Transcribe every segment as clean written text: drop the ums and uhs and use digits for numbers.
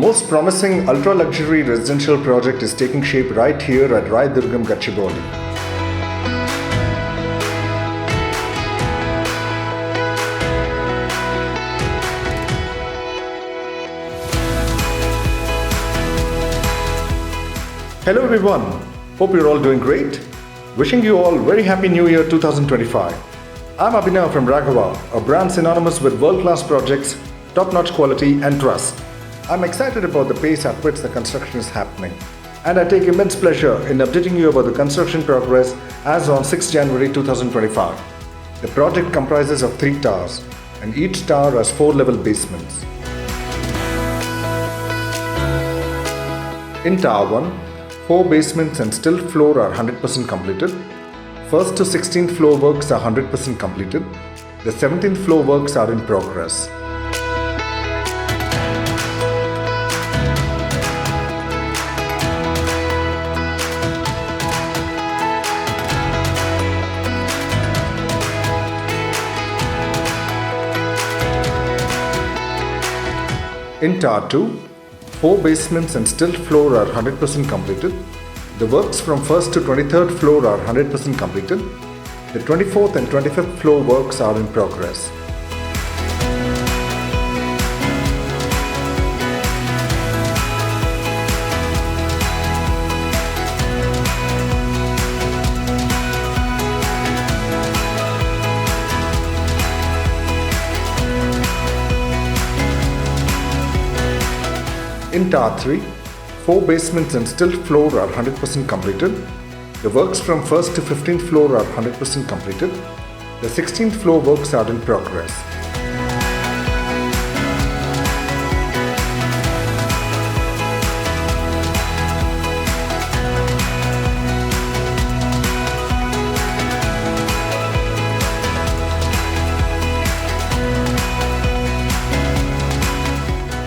most promising ultra-luxury residential project is taking shape right here at Raidurgam, Gachibowli. Hello everyone, hope you're all doing great. Wishing you all very happy New Year 2025. I'm Abhinav from Raghava, a brand synonymous with world-class projects, top-notch quality and trust. I'm excited about the pace at which the construction is happening, and I take immense pleasure in updating you about the construction progress as on 6 January 2025. The project comprises of 3 towers, and each tower has 4 level basements. In Tower 1, 4 basements and still floor are 100% completed. First to 16th floor works are 100% completed. The 17th floor works are in progress. In Tower 2, 4 basements and still floor are 100% completed. The works from 1st to 23rd floor are 100% completed. The 24th and 25th floor works are in progress. In Tower 3, 4 basements and still floor are 100% completed. The works from 1st to 15th floor are 100% completed. The 16th floor works are in progress.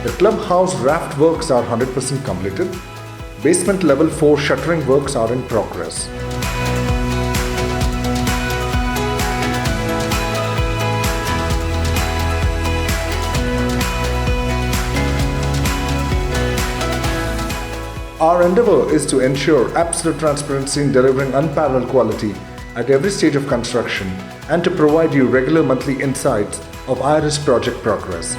The clubhouse raft works are 100% completed. Basement level 4 shuttering works are in progress. Our endeavor is to ensure absolute transparency in delivering unparalleled quality at every stage of construction and to provide you regular monthly insights of IRIS project progress.